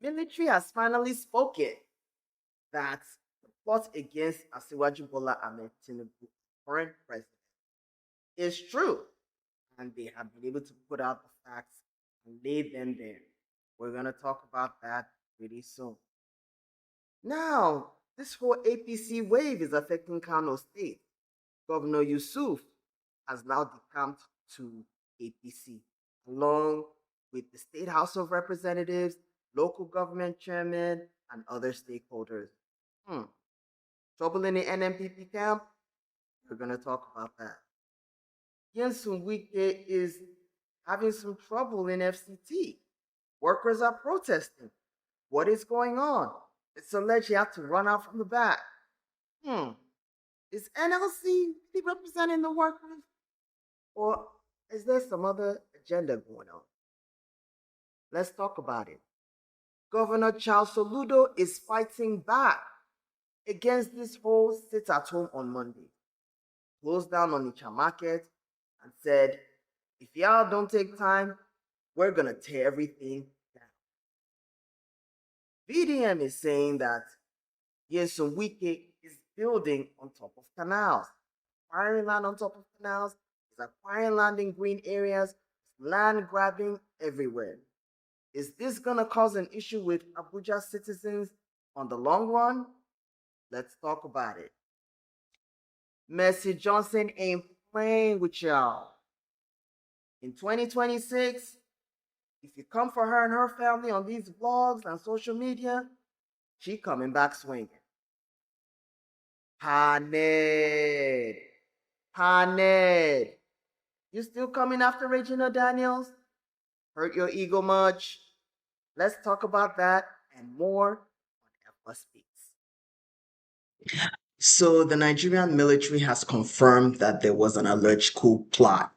military has finally spoken that the plot against Asiwaju Bola Tinubu, current president, is true, and they have been able to put out the facts and lay them there. We're going to talk about that pretty soon. Now, this whole APC wave is affecting Kano State. Governor Yusuf has now decamped to APC, along with the State House of Representatives, local government chairmen, and other stakeholders. Trouble in the NMPP camp? We're going to talk about that. Yensun Wike is having some trouble in FCT. Workers are protesting. What is going on? It's alleged he had to run out from the back. Is NLC representing the workers? Or is there some other agenda going on? Let's talk about it. Governor Charles Soludo is fighting back against this whole sit at home on Monday. Closed down Onitsha Market and said, if y'all don't take time, we're going to tear everything down. VDM is saying that Yensun Wike is building on top of canals, acquiring land on top of canals, is acquiring land in green areas, land grabbing everywhere. Is this going to cause an issue with Abuja citizens on the long run? Let's talk about it. Mercy Johnson ain't playing with y'all. In 2026, if you come for her and her family on these vlogs and social media, she coming back swinging. Ned. You still coming after Regina Daniels? Hurt your ego much? Let's talk about that and more on Efua Speaks. So the Nigerian military has confirmed that there was an alleged coup plot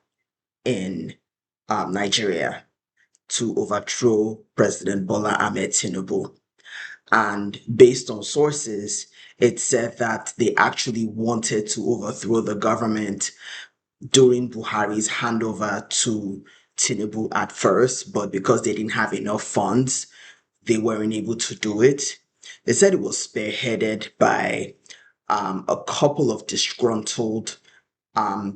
in Nigeria to overthrow President Bola Tinubu. And based on sources, it said that they actually wanted to overthrow the government during Buhari's handover to Tinubu at first, but because they didn't have enough funds, they weren't able to do it. They said it was spearheaded by a couple of disgruntled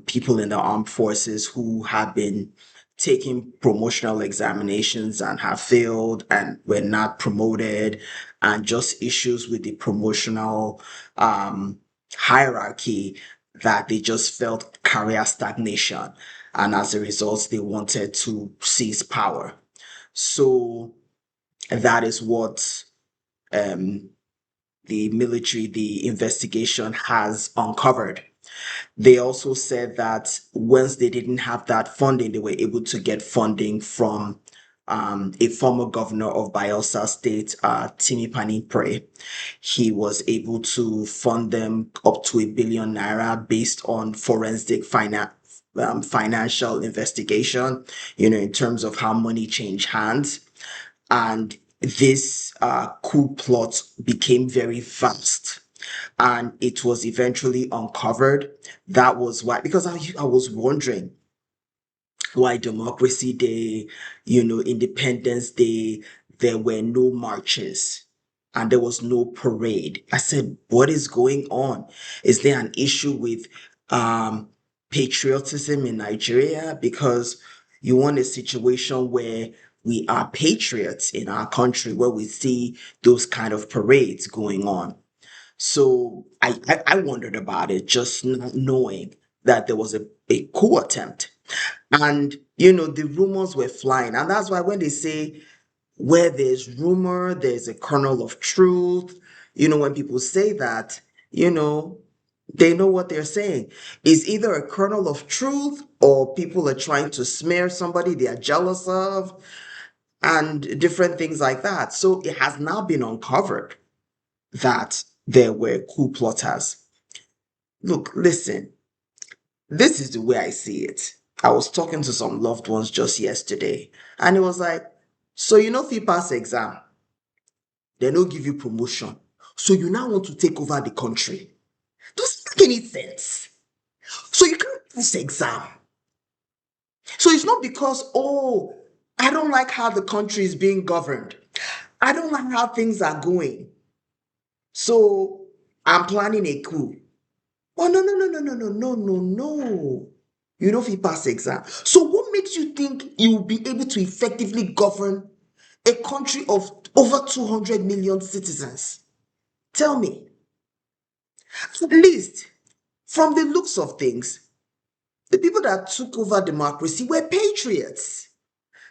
people in the armed forces who have been taking promotional examinations and have failed and were not promoted, and just issues with the promotional hierarchy that they just felt career stagnation. And as a result, they wanted to seize power. So that is what the military, the investigation has uncovered. They also said that once they didn't have that funding, they were able to get funding from a former governor of Bayelsa State, Timi Panipre. He was able to fund them up to ₦1 billion based on forensic financial investigation, in terms of how money changed hands. And this coup plot became very vast, and it was eventually uncovered. That was why, because I was wondering why Democracy Day, Independence Day, there were no marches and there was no parade. I said, what is going on? Is there an issue with patriotism in Nigeria? Because you want a situation where we are patriots in our country, where we see those kind of parades going on. So I wondered about it, just not knowing that there was a coup attempt. And, the rumors were flying. And that's why when they say where there's rumor, there's a kernel of truth, when people say that, they know what they're saying. It's either a kernel of truth or people are trying to smear somebody they are jealous of and different things like that. So it has now been uncovered that there were coup plotters. Look, listen, this is the way I see it. I was talking to some loved ones just yesterday, and it was like, so if you pass exam, they don't give you promotion. So you now want to take over the country. Doesn't make any sense. So you can't pass exam. So it's not because, I don't like how the country is being governed. I don't like how things are going. So I'm planning a coup. Oh, no, no, no, no, no, no, no, no, no. You know if you pass exam. So what makes you think you'll be able to effectively govern a country of over 200 million citizens? Tell me. At least, from the looks of things, the people that took over democracy were patriots.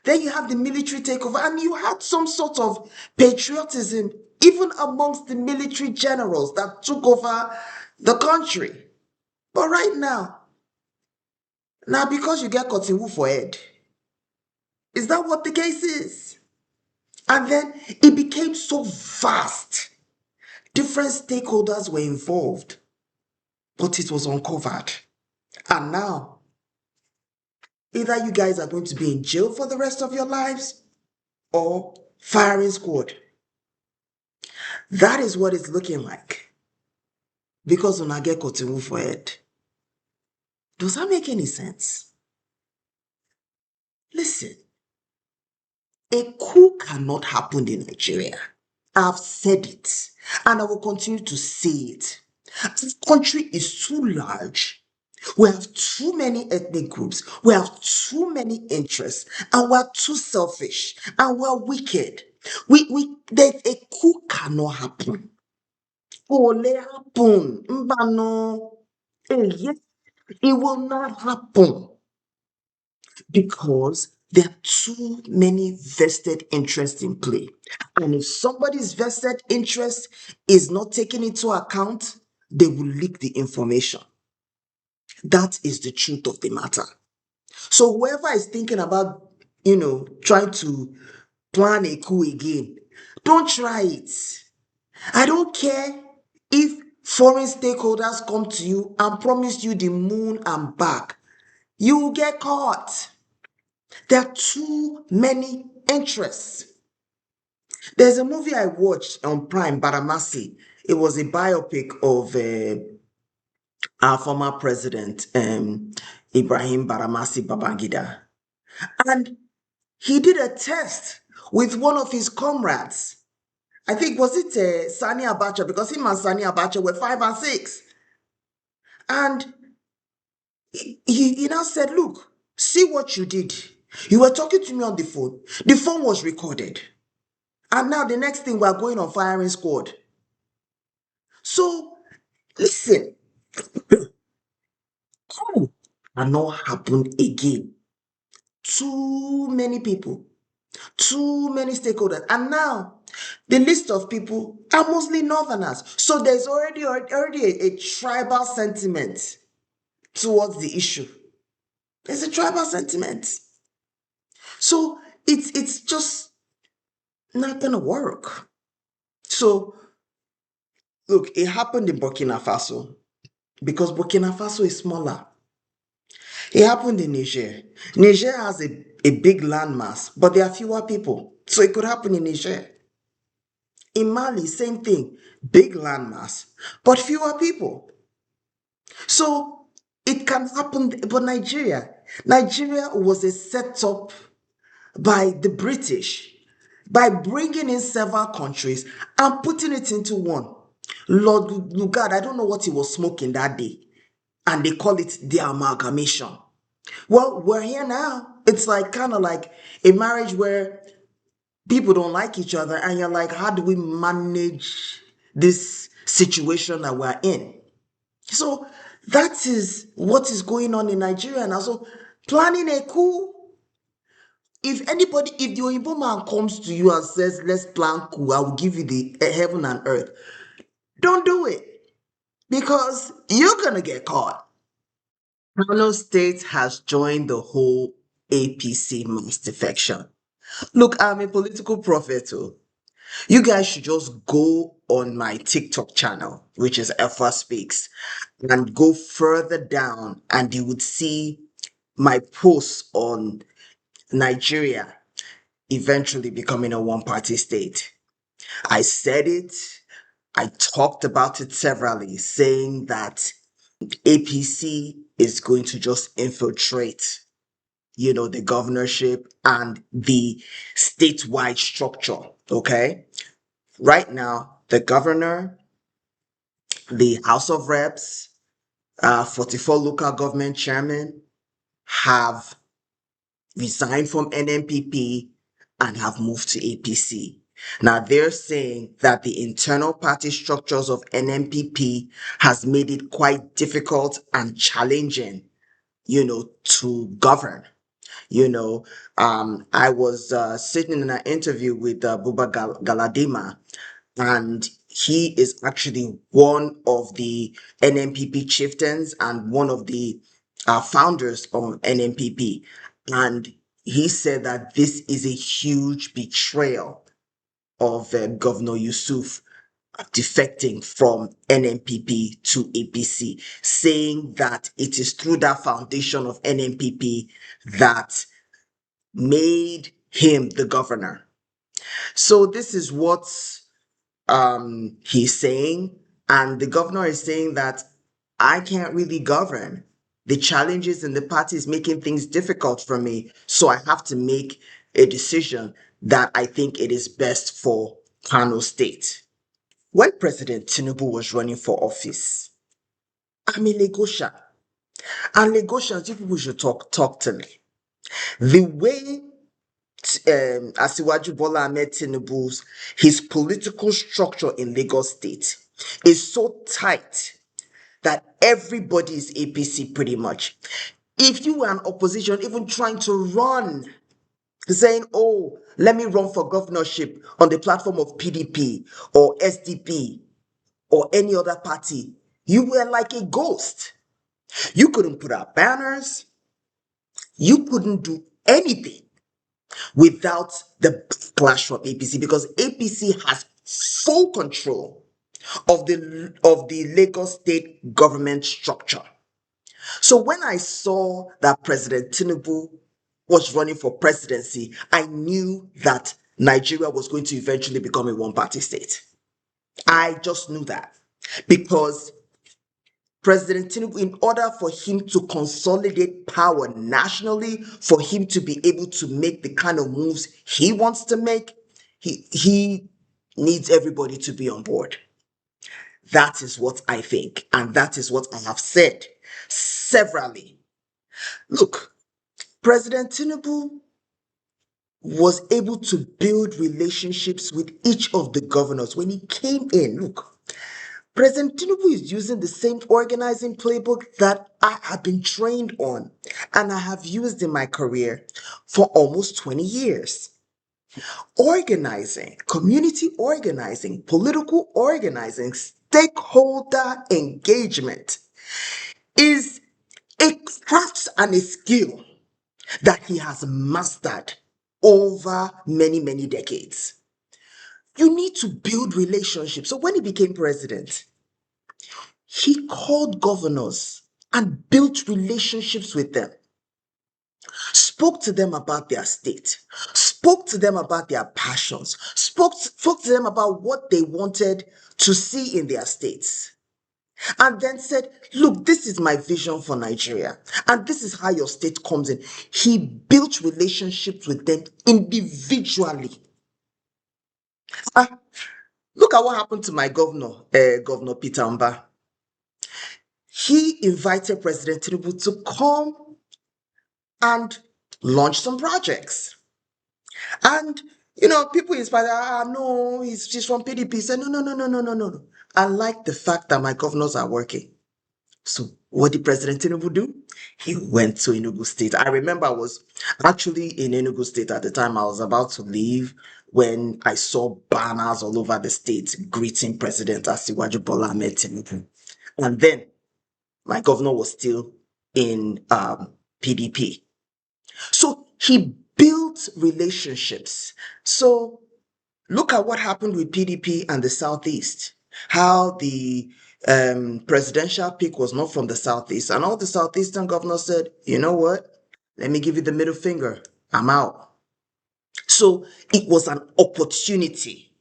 Then you have the military takeover, and you had some sort of patriotism even amongst the military generals that took over the country. But right now because you get cotton wool for head, is that what the case is? And then it became so vast. Different stakeholders were involved, but it was uncovered. And now, either you guys are going to be in jail for the rest of your lives or firing squad. That is what it's looking like. Because when I get cotton wool for head. Does that make any sense? Listen, a coup cannot happen in Nigeria. I've said it, and I will continue to say it. This country is too large. We have too many ethnic groups. We have too many interests, and we're too selfish, and we're wicked. That a coup cannot happen. Ole happen. Mbano. Yes, it will not happen because there are too many vested interests in play. And if somebody's vested interest is not taken into account, they will leak the information. That is the truth of the matter. So whoever is thinking about, trying to plan a coup again, don't try it. I don't care if foreign stakeholders come to you and promise you the moon and back. You will get caught. There are too many interests. There's a movie I watched on Prime, Baramasi. It was a biopic of our former president, Ibrahim Baramasi Babangida. And he did a test with one of his comrades. I think, was it Sani Abacha? Because him and Sani Abacha were 5 and 6. And he now said, look, see what you did. You were talking to me on the phone. The phone was recorded. And now the next thing, we're going on firing squad. So, listen, coup cannot happen again. Too many people, too many stakeholders. And now, the list of people are mostly northerners. So there's already a tribal sentiment towards the issue. There's a tribal sentiment. So it's just not gonna work. So look, it happened in Burkina Faso because Burkina Faso is smaller. It happened in Niger. Niger has a big landmass, but there are fewer people. So it could happen in Niger. In Mali, same thing. Big landmass, but fewer people. So it can happen, but Nigeria was a setup by the British by bringing in several countries and putting it into one. Lord Lugard, I don't know what he was smoking that day, and they call it the amalgamation. Well, we're here now. It's like kind of like a marriage where people don't like each other, and you're like, how do we manage this situation that we're in? So that is what is going on in Nigeria now. So planning a coup. If the Oyibo man comes to you and says, let's plan coup, I will give you the heaven and earth. Don't do it because you're going to get caught. Kaduna State has joined the whole APC mass defection. Look, I'm a political prophet too. You guys should just go on my TikTok channel, which is Efua Speaks, and go further down and you would see my posts on Nigeria eventually becoming a one-party state. I said it, I talked about it severally, saying that APC is going to just infiltrate, the governorship and the statewide structure. Okay. Right now, the governor, the House of Reps, 44 local government chairmen have resigned from NNPP and have moved to APC. Now they're saying that the internal party structures of NNPP has made it quite difficult and challenging, to govern. I was sitting in an interview with Buba Galadima, and he is actually one of the NNPP chieftains and one of the founders of NNPP. And he said that this is a huge betrayal of Governor Yusuf defecting from NNPP to APC, saying that it is through that foundation of NNPP that made him the governor. So this is what he's saying, and the governor is saying that I can't really govern. The challenges in the party is making things difficult for me, so I have to make a decision that I think it is best for Kano State. When President Tinubu was running for office, I'm a Lagosian, and Lagosians, you people should talk to me. The way Asiwaju Bola Ahmed Tinubu's his political structure in Lagos State is so tight that everybody is APC pretty much. If you were an opposition, even trying to run, saying, oh, let me run for governorship on the platform of PDP or SDP or any other party, you were like a ghost. You couldn't put out banners. You couldn't do anything without the backlash from APC, because APC has full control of the Lagos State government structure. So when I saw that President Tinubu was running for presidency, I knew that Nigeria was going to eventually become a one-party state. I just knew that, because President Tinubu, in order for him to consolidate power nationally, for him to be able to make the kind of moves he wants to make, he needs everybody to be on board. That is what I think, and that is what I have said severally. Look, President Tinubu was able to build relationships with each of the governors when he came in. Look, President Tinubu is using the same organizing playbook that I have been trained on and I have used in my career for almost 20 years. Organizing, community organizing, political organizing, stakeholder engagement is a craft and a skill that he has mastered over many, many decades. You need to build relationships. So when he became president, he called governors and built relationships with them, spoke to them about their state, spoke to them about their passions, spoke to them about what they wanted to see in their states, and then said, look, this is my vision for Nigeria, and this is how your state comes in. He built relationships with them individually. Look at what happened to my governor, Governor Peter Mba. He invited President Tinubu to come and launch some projects. And, people inspired, no, she's from PDP. He said, no, no, no, no, no, no, no. I like the fact that my governors are working. So what did President Tinubu do? He went to Enugu State. I remember I was actually in Enugu State at the time. I was about to leave when I saw banners all over the state greeting President Asiwaju Bola Ahmed Tinubu. And then my governor was still in PDP. So he built relationships. So look at what happened with PDP and the Southeast. How the presidential pick was not from the Southeast. And all the Southeastern governors said, you know what? Let me give you the middle finger. I'm out. So it was an opportunity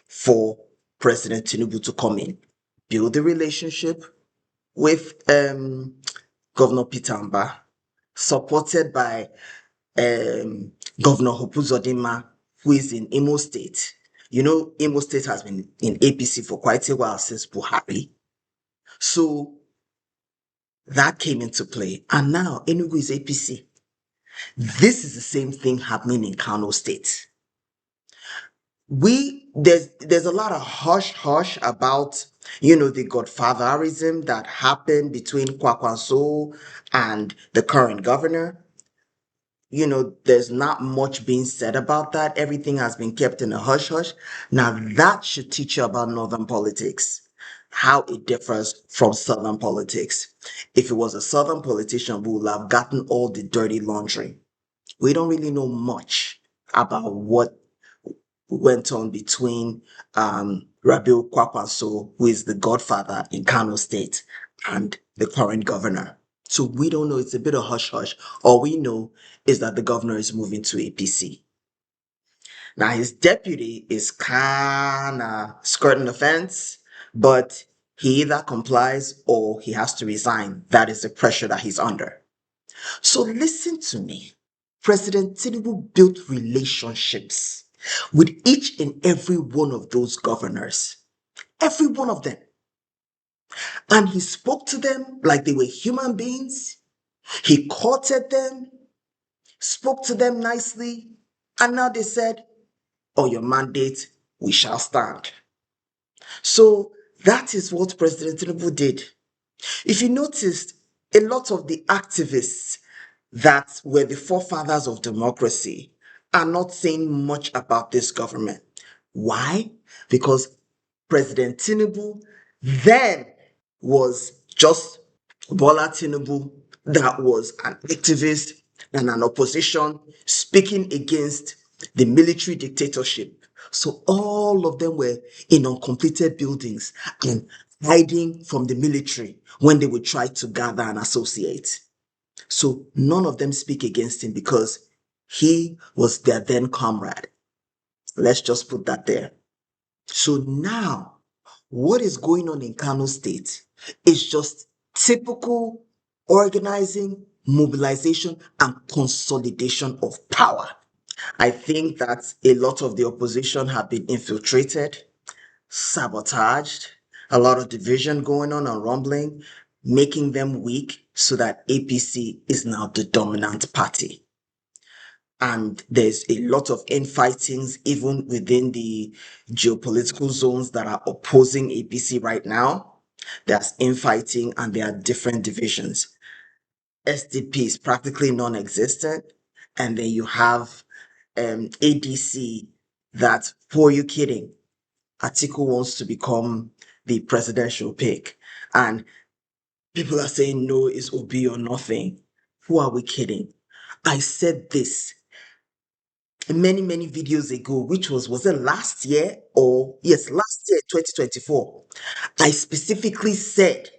for President Tinubu to come in, build a relationship with Governor Peter Mba, supported by Governor Hopu Zodima, who is in Imo State. You know, Imo State has been in APC for quite a while since Buhari. So that came into play. And now Enugu is APC. This is the same thing happening in Kano State. There's a lot of hush about the godfatherism that happened between Kwakwanso and the current governor. There's not much being said about that. Everything has been kept in a hush hush. Now that should teach you about northern politics, how it differs from southern politics. If it was a southern politician, we would have gotten all the dirty laundry. We don't really know much about what went on between Rabiu Kwakwanso, who is the godfather in Kano State, and the current governor. So we don't know. It's a bit of hush hush. All we know is that the governor is moving to APC. Now his deputy is kind of skirting the fence, but he either complies or he has to resign. That is the pressure that he's under. So listen to me. President Tinubu built relationships with each and every one of those governors. Every one of them. And he spoke to them like they were human beings. He courted them, spoke to them nicely, and now they said, "Oh, your mandate, we shall stand." So that is what President Tinubu did. If you noticed, a lot of the activists that were the forefathers of democracy are not saying much about this government. Why? Because President Tinubu then was just Bola Tinubu, that was an activist and an opposition speaking against the military dictatorship. So all of them were in uncompleted buildings and hiding from the military when they would try to gather and associate. So none of them speak against him because he was their then comrade. Let's just put that there. So now, what is going on in Kano State is just typical organizing, mobilization, and consolidation of power. I think that a lot of the opposition have been infiltrated, sabotaged, a lot of division going on and rumbling, making them weak so that APC is now the dominant party. And there's a lot of infightings even within the geopolitical zones that are opposing APC right now. There's infighting and there are different divisions. SDP is practically non-existent. And then you have ADC that, who are you kidding? Atiku wants to become the presidential pick. And people are saying no, it's Obi or nothing. Who are we kidding? I said this many videos ago, which was it last year? Or yes, last year, 2024. I specifically said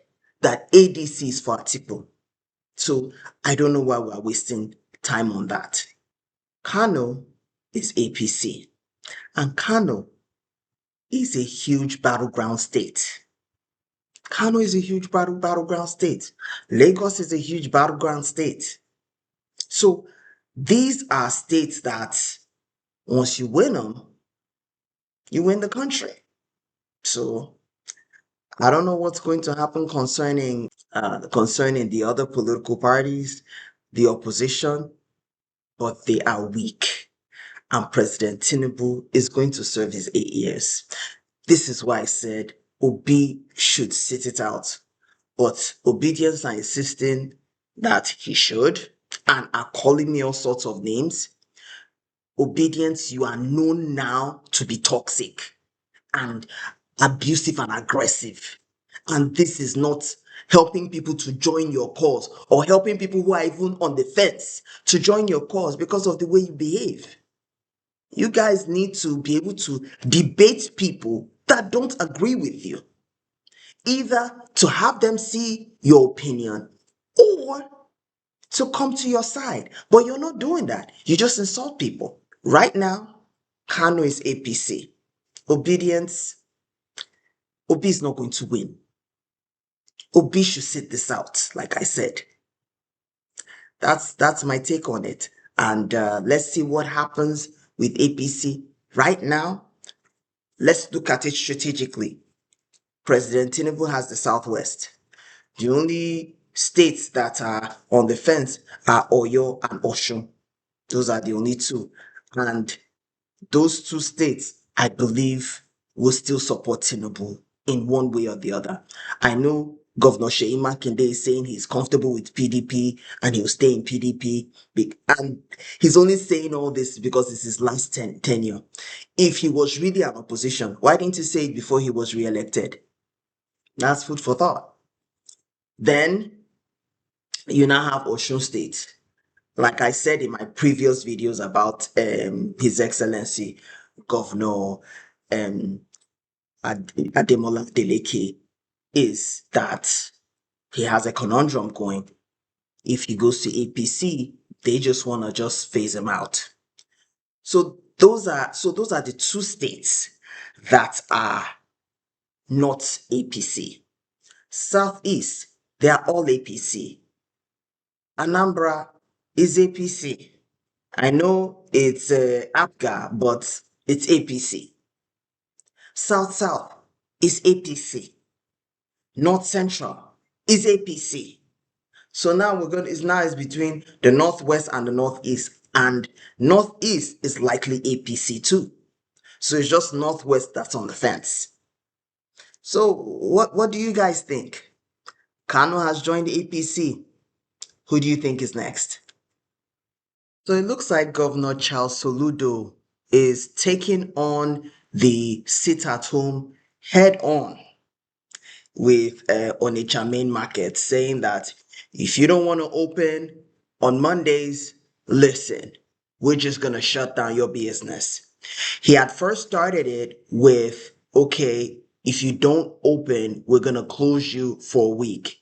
that ADC is for Atiku. So I don't know why we're wasting time on that. Kano is APC. And Kano is a huge battleground state. Kano is a huge battleground state. Lagos is a huge battleground state. So these are states that once you win them, you win the country. So I don't know what's going to happen concerning the other political parties, the opposition, but they are weak. And President Tinubu is going to serve his 8 years. This is why I said Obi should sit it out. But obedience are insisting that he should and are calling me all sorts of names. Obedience, you are known now to be toxic and abusive and aggressive. And this is not helping people to join your cause or helping people who are even on the fence to join your cause because of the way you behave. You guys need to be able to debate people that don't agree with you, either to have them see your opinion or to come to your side. But you're not doing that. You just insult people. Right now, Kano is APC. Obedience, Obi is not going to win. Obi should sit this out, like I said. That's my take on it. And let's see what happens with APC. Right now, let's look at it strategically. President Tinubu has the Southwest. The only states that are on the fence are Oyo and Osun. Those are the only two. And those two states, I believe, will still support Tinubu in one way or the other. I know Governor Sheyi Makinde is saying he's comfortable with PDP and he'll stay in PDP. And he's only saying all this because it's his last tenure. If he was really an opposition, why didn't he say it before he was re-elected? That's food for thought. Then you now have Osun State. Like I said in my previous videos about His Excellency Governor um, Ademola Deleke, is that he has a conundrum going. If he goes to APC, they just want to just phase him out. So those are the two states that are not APC. Southeast, they are all APC. Anambra is APC. I know it's APGA, but it's APC. South is APC. North Central is APC. So now it's between the Northwest and the Northeast, and Northeast is likely APC too. So it's just Northwest that's on the fence. So what do you guys think? Kano has joined the APC. Who do you think is next? So it looks like Governor Charles Soludo is taking on the sit-at-home head-on with Onitsha Main Market, saying that if you don't want to open on Mondays, listen, we're just going to shut down your business. He had first started it with, okay, if you don't open, we're going to close you for a week.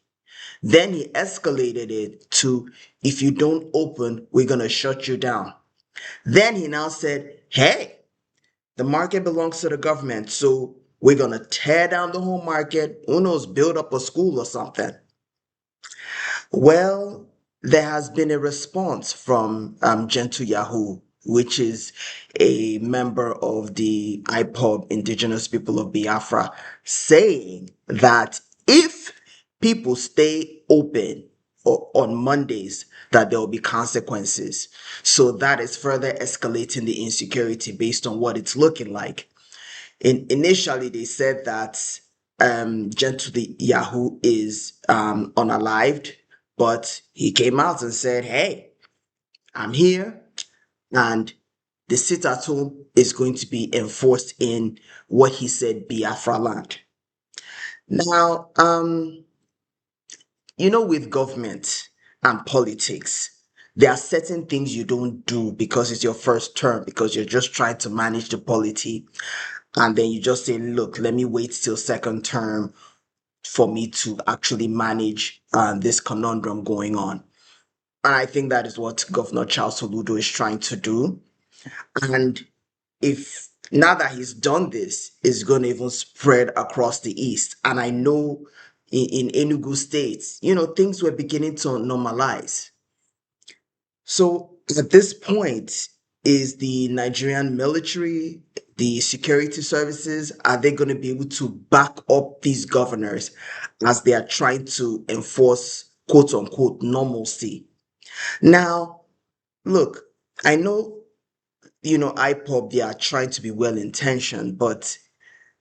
Then he escalated it to, if you don't open, we're going to shut you down. Then he now said, hey, the market belongs to the government, so we're going to tear down the whole market. Who knows, build up a school or something. Well, there has been a response from Gentle Yahoo, which is a member of the IPOB, Indigenous People of Biafra, saying that if people stay open on Mondays, that there will be consequences. So that is further escalating the insecurity based on what it's looking like. Initially, they said that Gentle Yahoo is unalived, but he came out and said, hey, I'm here, and the sit at home is going to be enforced in what he said Biafra land. Now, with government and politics, there are certain things you don't do because it's your first term, because you're just trying to manage the polity. And then you just say, look, let me wait till second term for me to actually manage this conundrum going on. And I think that is what Governor Charles Soludo is trying to do. And if now that he's done this, it's going to even spread across the East. And I know in Enugu State, things were beginning to normalize. So at this point, is the Nigerian military, the security services, are they going to be able to back up these governors as they are trying to enforce quote unquote normalcy? Now, look, I know, IPOB, they are trying to be well intentioned, but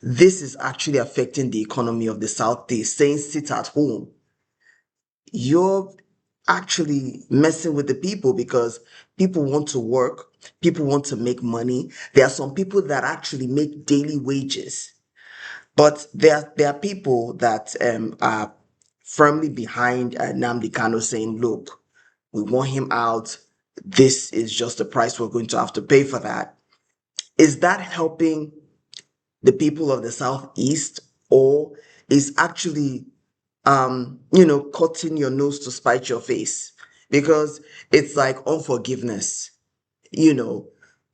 this is actually affecting the economy of the Southeast, saying sit at home. You're actually messing with the people because people want to work, people want to make money. There are some people that actually make daily wages, but there are people that are firmly behind Nnamdi Kanu saying, look, we want him out. This is just the price we're going to have to pay for that. Is that helping the people of the Southeast, or is actually cutting your nose to spite your face? Because it's like unforgiveness,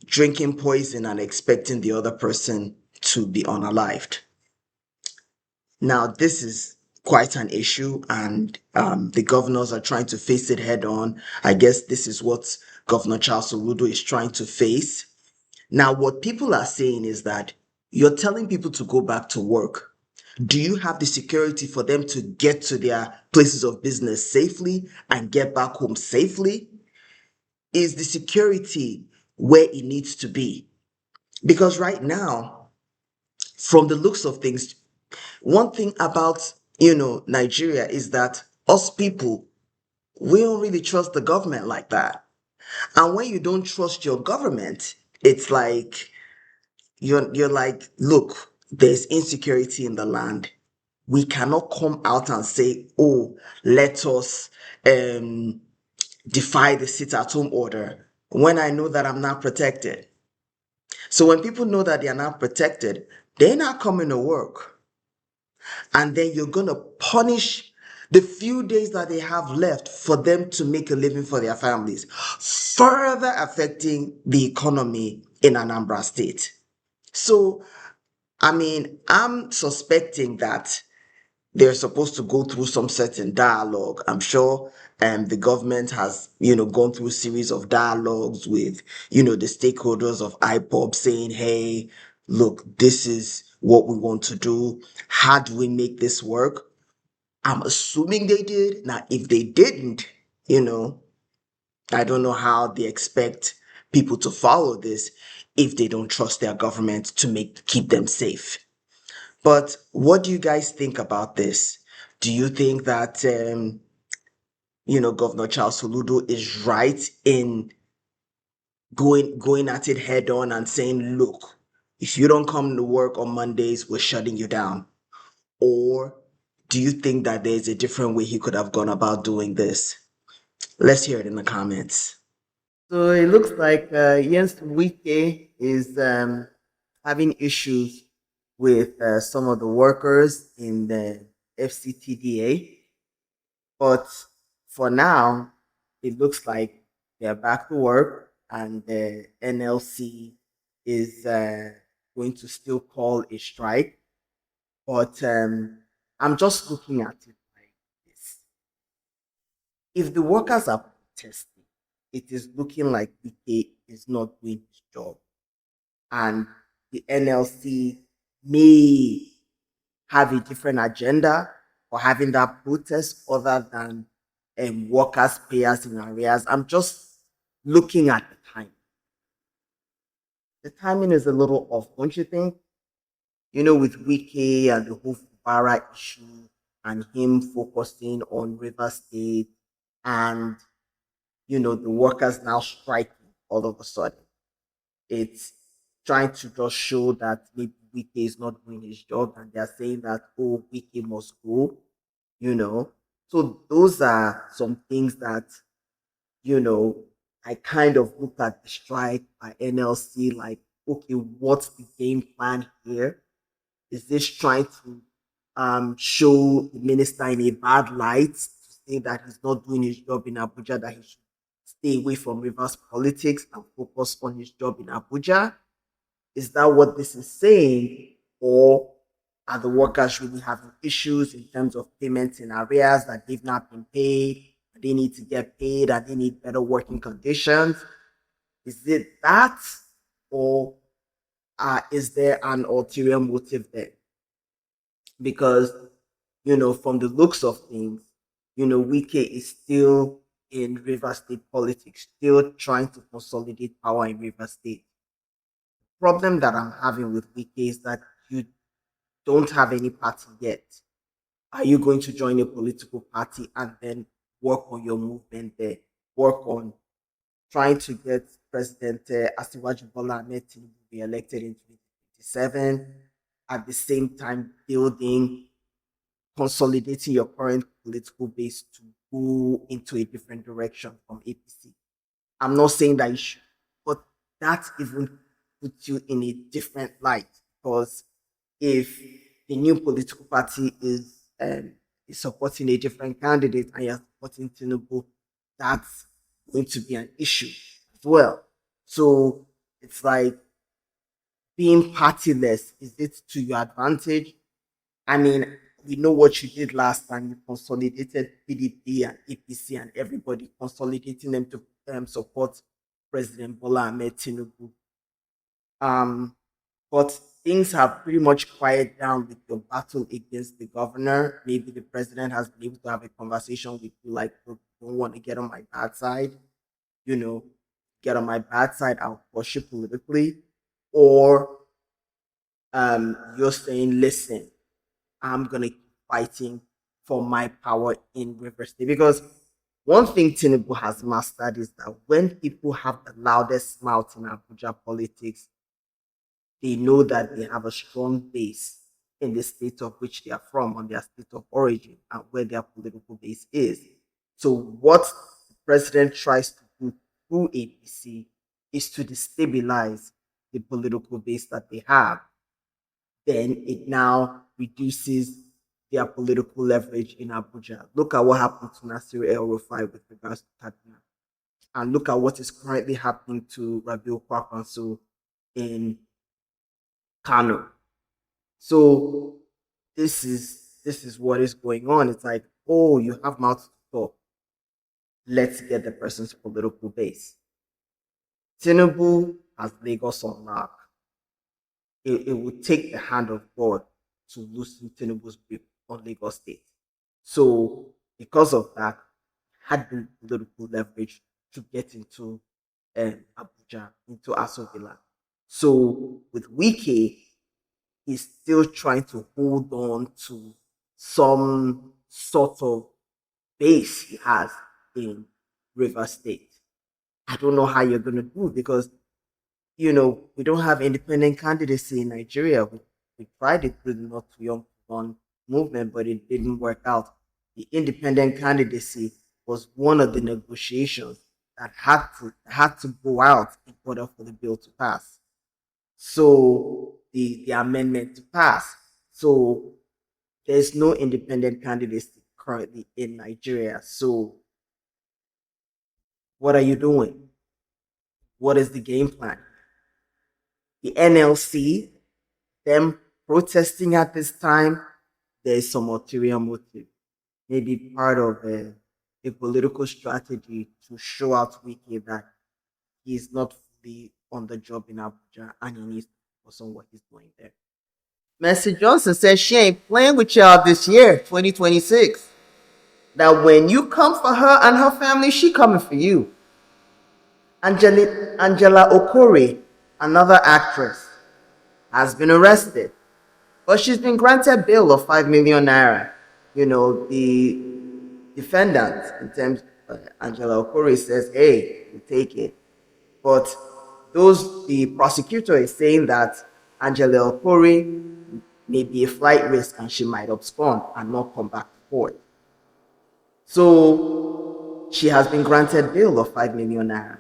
drinking poison and expecting the other person to be unalived. Now, this is quite an issue, and the governors are trying to face it head on. I guess this is what Governor Charles Soludo is trying to face. Now, what people are saying is that you're telling people to go back to work. Do you have the security for them to get to their places of business safely and get back home safely? Is the security where it needs to be? Because right now, from the looks of things, one thing about, Nigeria is that us people, we don't really trust the government like that. And when you don't trust your government, it's like you're like, look, there's insecurity in the land. We cannot come out and say, oh, let us um defy the sit-at-home order when I know that I'm not protected. So when people know that they are not protected, they're not coming to work. And then you're going to punish the few days that they have left for them to make a living for their families, further affecting the economy in Anambra State. So, I mean, I'm suspecting that they're supposed to go through some certain dialogue. I'm sure the government has, gone through a series of dialogues with, the stakeholders of IPOB saying, hey, look, this is what we want to do. How do we make this work? I'm assuming they did. Now, if they didn't, you know, I don't know how they expect people to follow this if they don't trust their government to keep them safe. But what do you guys think about this? Do you think that Governor Charles Soludo is right in going at it head on and saying, look, if you don't come to work on Mondays, we're shutting you down? Or do you think that there's a different way he could have gone about doing this? Let's hear it in the comments. So it looks like Jens Wike is having issues with some of the workers in the FCTDA. But for now, it looks like they're back to work and the NLC is going to still call a strike. But I'm just looking at it like this. If the workers are protesting, it is looking like PK is not doing his job. And the NLC may have a different agenda for having that protest other than workers' payers in arrears. I'm just looking at the time. The timing is a little off, don't you think? With Wiki and the whole Fubara issue and him focusing on River State and the workers now striking all of a sudden. It's trying to just show that maybe Wiki is not doing his job and they're saying that, oh, Wiki must go, you know. So those are some things that, I kind of looked at the strike by NLC like, okay, what's the game plan here? Is this trying to show the minister in a bad light to say that he's not doing his job in Abuja, that he should stay away from reverse politics and focus on his job in Abuja? Is that what this is saying? Or are the workers really having issues in terms of payments in arrears that they've not been paid? They need to get paid and they need better working conditions? Is it that? Or is there an ulterior motive there? Because, from the looks of things, Wike is still in River State politics, still trying to consolidate power in River State. Problem that I'm having with Wike is that you don't have any party yet. Are you going to join a political party and then work on your movement there? Work on trying to get President Asiwaju Bola Tinubu re-elected in 2027, at the same time building, consolidating your current political base to go into a different direction from APC. I'm not saying that you should, but that even puts you in a different light because if the new political party is supporting a different candidate and you're supporting Tinubu, that's going to be an issue as well. So it's like being partyless, is it to your advantage? I mean, we know what you did last time. You consolidated PDP and APC and everybody, consolidating them to support President Bola Tinubu. Um, but things have pretty much quieted down with your battle against the governor. Maybe the president has been able to have a conversation with you, like, "Look, you don't want to get on my bad side, you know, get on my bad side, I'll push you politically." Or you're saying, listen, I'm going to keep fighting for my power in River State. Because one thing Tinubu has mastered is that when people have the loudest mouth in Abuja politics, they know that they have a strong base in the state of which they are from, on their state of origin, and where their political base is. So, what the president tries to do through APC is to destabilize the political base that they have. Then it now reduces their political leverage in Abuja. Look at what happened to Nasir El Rufai with regards to Kaduna. And look at what is currently happening to Rabiu Kwakwanso in Kano. So this is what is going on. It's like, oh, you have mouth to talk. Let's get the person's political base. Tinubu has Lagos on lock. It would take the hand of God to loosen Tinubu's grip on Lagos State. So because of that, had the political leverage to get into Abuja, into Aso Villa. So with Wike, he's still trying to hold on to some sort of base he has in River State. I don't know how you're going to do, because we don't have independent candidacy in Nigeria. We tried it through the Not Too Young to Run movement, but it didn't work out. The independent candidacy was one of the negotiations that had to go out in order for the bill to pass. So the amendment to pass. So there's no independent candidacy currently in Nigeria. So what are you doing? What is the game plan? The NLC, them protesting at this time, there is some ulterior motive. Maybe part of a political strategy to show out Wiki that he's not fully on the job in Abuja and he needs to focus on what he's doing there. Mercy Johnson says she ain't playing with y'all this year, 2026. That when you come for her and her family, she coming for you. Angela Okorie, another actress, has been arrested, but she's been granted bail of 5 million naira. The defendant, in terms Angela Okorie, says, hey, you take it. But the prosecutor is saying that Angela Okorie may be a flight risk and she might abscond and not come back to court. So she has been granted bail of 5 million naira.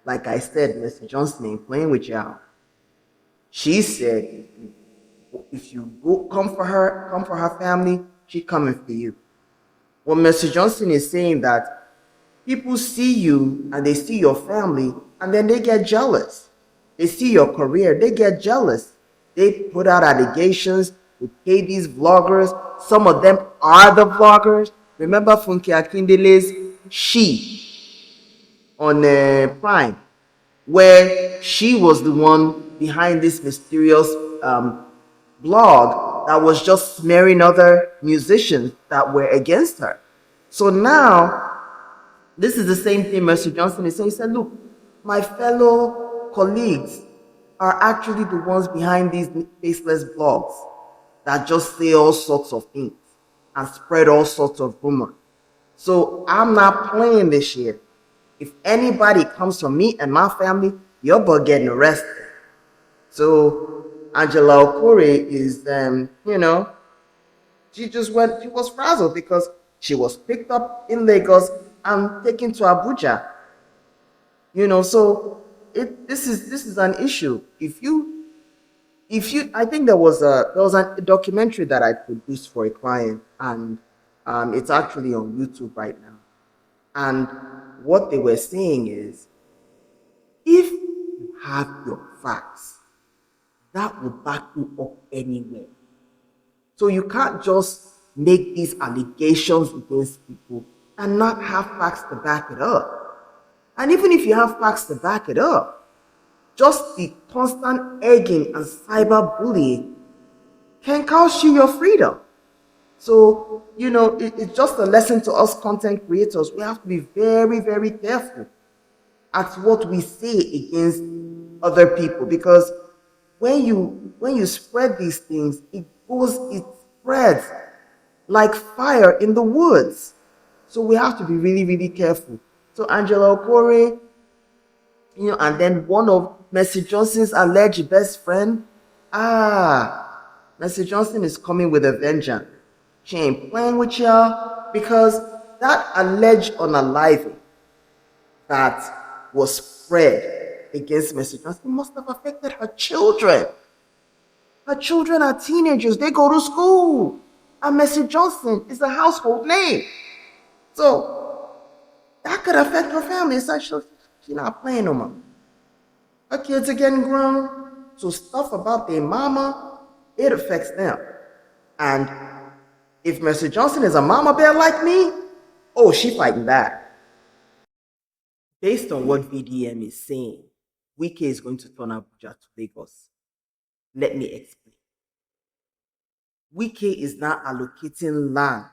Like I said, Mr. Johnson ain't playing with y'all. She said, if you come for her family, she coming for you. Well, Mr. Johnson is saying that people see you and they see your family and then they get jealous. They see your career, they get jealous. They put out allegations, they pay these vloggers. Some of them are the vloggers. Remember Funke Akindele's She on Prime, where she was the one behind this mysterious blog that was just smearing other musicians that were against her. So now, this is the same thing Mercy Johnson is saying. He said, look, my fellow colleagues are actually the ones behind these faceless blogs that just say all sorts of things and spread all sorts of rumors. So I'm not playing this year. If anybody comes for me and my family, you're both getting arrested. So Angela Okorie is, she was frazzled because she was picked up in Lagos and taken to Abuja. So this is an issue. If you, I think there was a documentary that I produced for a client, and it's actually on YouTube right now. And what they were saying is, if you have your facts, that will back you up anywhere. So you can't just make these allegations against people and not have facts to back it up. And even if you have facts to back it up, just the constant egging and cyberbullying can cost you your freedom. So, it's just a lesson to us content creators. We have to be very, very careful at what we say against other people, because when you spread these things, it spreads like fire in the woods. So we have to be really, really careful. So Angela Okorie, and then one of Mercy Johnson's alleged best friend, Mercy Johnson is coming with a vengeance. She ain't playing with y'all, because that alleged unaliving that was spread against Mercy Johnson must have affected her children. Her children are teenagers. They go to school. And Mercy Johnson is a household name. So that could affect her family. It's like she's not playing no more. Her kids are getting grown. So stuff about their mama, it affects them. And if Mercy Johnson is a mama bear like me, oh, she fighting back. Based on what VDM is saying, Wike is going to turn Abuja to Lagos. Let me explain. Wike is now allocating land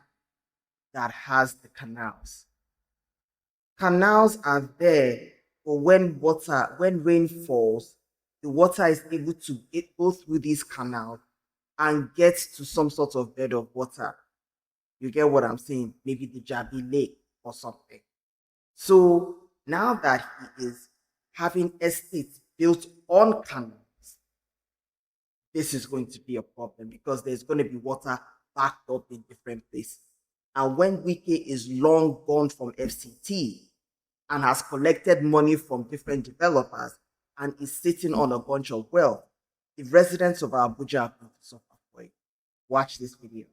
that has the canals. Canals are there for when rain falls, the water is able to go through these canals and get to some sort of bed of water. You get what I'm saying? Maybe the Jabi Lake or something. So now that he is having estates built on canals, this is going to be a problem, because there's going to be water backed up in different places. And when Wike is long gone from FCT and has collected money from different developers and is sitting on a bunch of wealth, the residents of Abuja are going to suffer for it. Watch this video.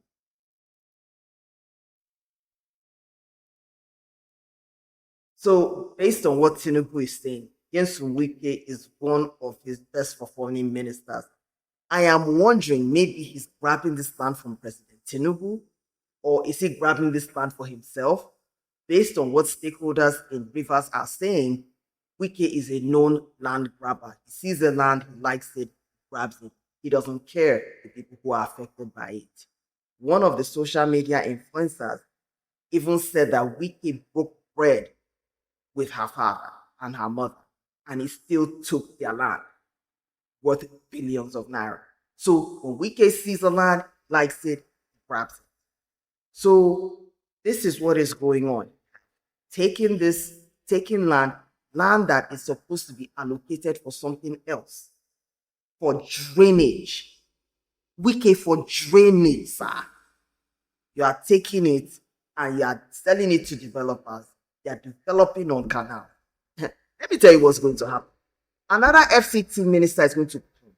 So, based on what Tinubu is saying, Nyesom Wike is one of his best performing ministers. I am wondering, maybe he's grabbing this land from President Tinubu, or is he grabbing this land for himself? Based on what stakeholders in Rivers are saying, Wike is a known land grabber. He sees the land, he likes it, grabs it. He doesn't care the people who are affected by it. One of the social media influencers even said that Wike broke bread with her father and her mother, and he still took their land, worth billions of naira. So when Wike sees a land, likes it, grabs it. So this is what is going on. Taking land that is supposed to be allocated for something else, for drainage. Wike for drainage, sir. You are taking it and you are selling it to developers. They are developing on canal. Let me tell you what's going to happen. Another FCT minister is going to come,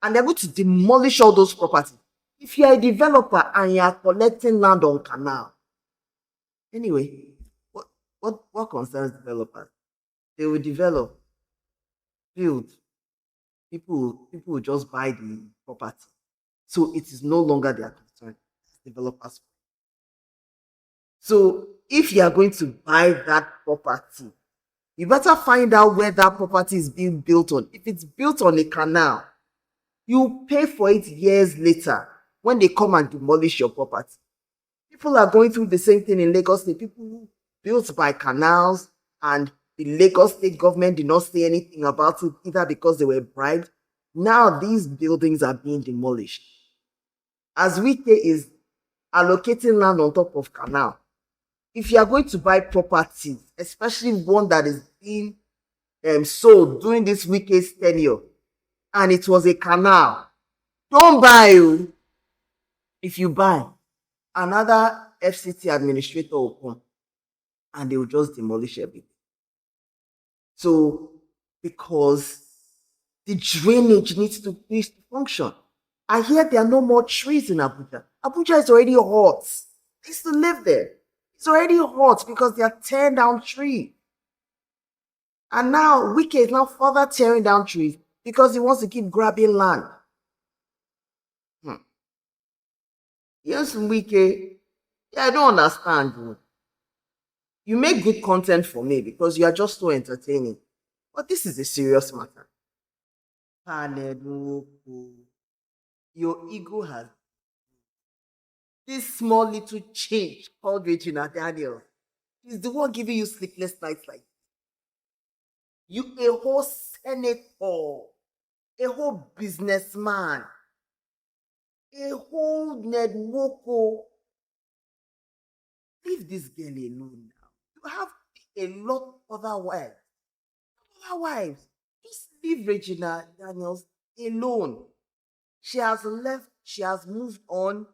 and they're going to demolish all those properties. If you are a developer and you are collecting land on canal, anyway, what concerns developers? They will develop, build. People will just buy the property. So it is no longer their concern. It's developers. So if you are going to buy that property, you better find out where that property is being built on. If it's built on a canal, you pay for it years later when they come and demolish your property. People are going through the same thing in Lagos State. People who built by canals, and the Lagos State government did not say anything about it, either because they were bribed. Now these buildings are being demolished. As Wike is allocating land on top of canal, if you are going to buy properties, especially one that is being sold during this Wike's tenure, and it was a canal, don't buy. If you buy, another FCT administrator will come and they will just demolish everything. So, because the drainage needs to function. I hear there are no more trees in Abuja. Abuja is already hot. I used to live there. It's already hot because they are tearing down trees. And now Wike is now further tearing down trees because he wants to keep grabbing land. Yes, Wike, I don't understand you. You make good content for me because you are just so entertaining. But this is a serious matter. Ned Nwoko, your ego has this small little change called Regina Daniels is the one giving you sleepless nights like you, a whole senator, a whole businessman, a whole Ned Nwoko. Leave this girl alone now. You have a lot other wives. Other wives. Just leave Regina Daniels alone. She has left, she has moved on.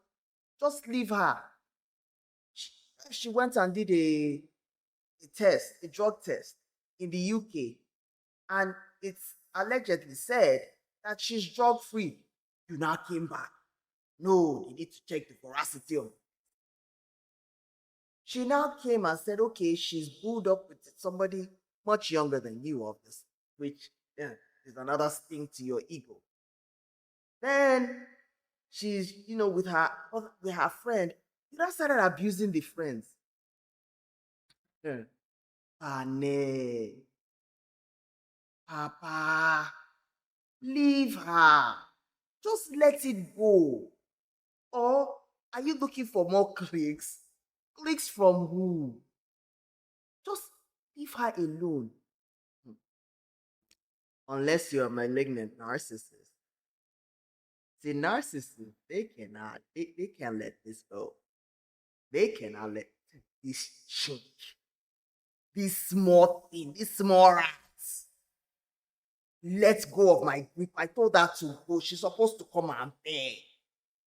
Just leave her. She went and did a test, a drug test in the UK, and it's allegedly said that she's drug free. You now came back. No, they need to check the veracity of it. She now came and said, okay, she's booed up with somebody much younger than you, obviously, which is another sting to your ego. Then she's, with her friend, you now started abusing the friends. Yeah. Pane, Papa, leave her. Just let it go. Or are you looking for more clicks? Clicks from who? Just leave her alone. Unless you're a malignant narcissist. See, narcissists, they can't let this go. They cannot let this change. This small thing, this small rats. Let go of my grip. I told her to go. She's supposed to come and pay.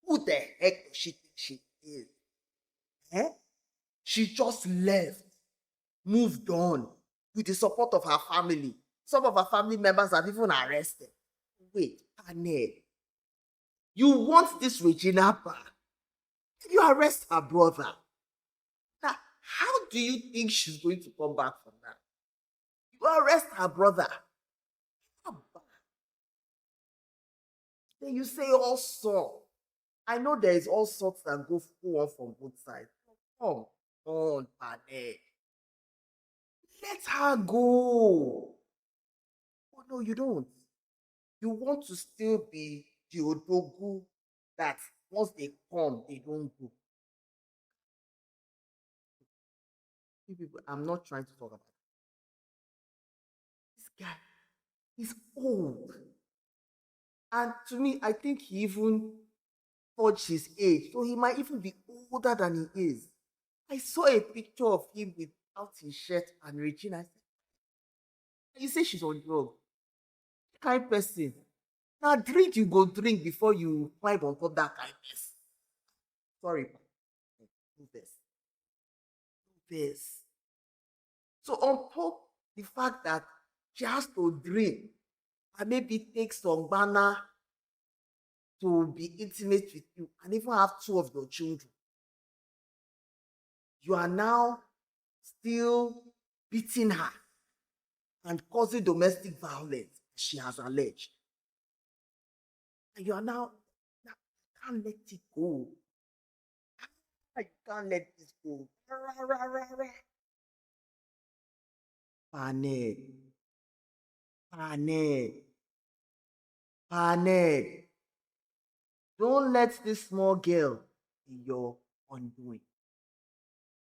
Who the heck does she think she is? Eh? She just left, moved on with the support of her family. Some of her family members have even arrested. Wait, Panel, you want this Regina back? You arrest her brother. Now, how do you think she's going to come back from that? You arrest her brother. Then you say all sorts. I know there is all sorts that go on from both sides. Come on, Panel. Let her go. Oh, no, you don't. You want to still be the Odogu that once they come, they don't go. People, I'm not trying to talk about this guy. He's old. And to me, I think he even fudged his age. So he might even be older than he is. I saw a picture of him without his shirt and Regina. I said, you say she's on drugs. Kind person. Now drink you go drink before you climb on top that kind person. Sorry, do this. Do this. So on top the fact that she has to drink and maybe take some banner to be intimate with you and even have two of your children, you are now still beating her and causing domestic violence, she has alleged. And you are now, you can't let it go. You can't let this go. Panel. Panel. Panel. Don't let this small girl be your undoing.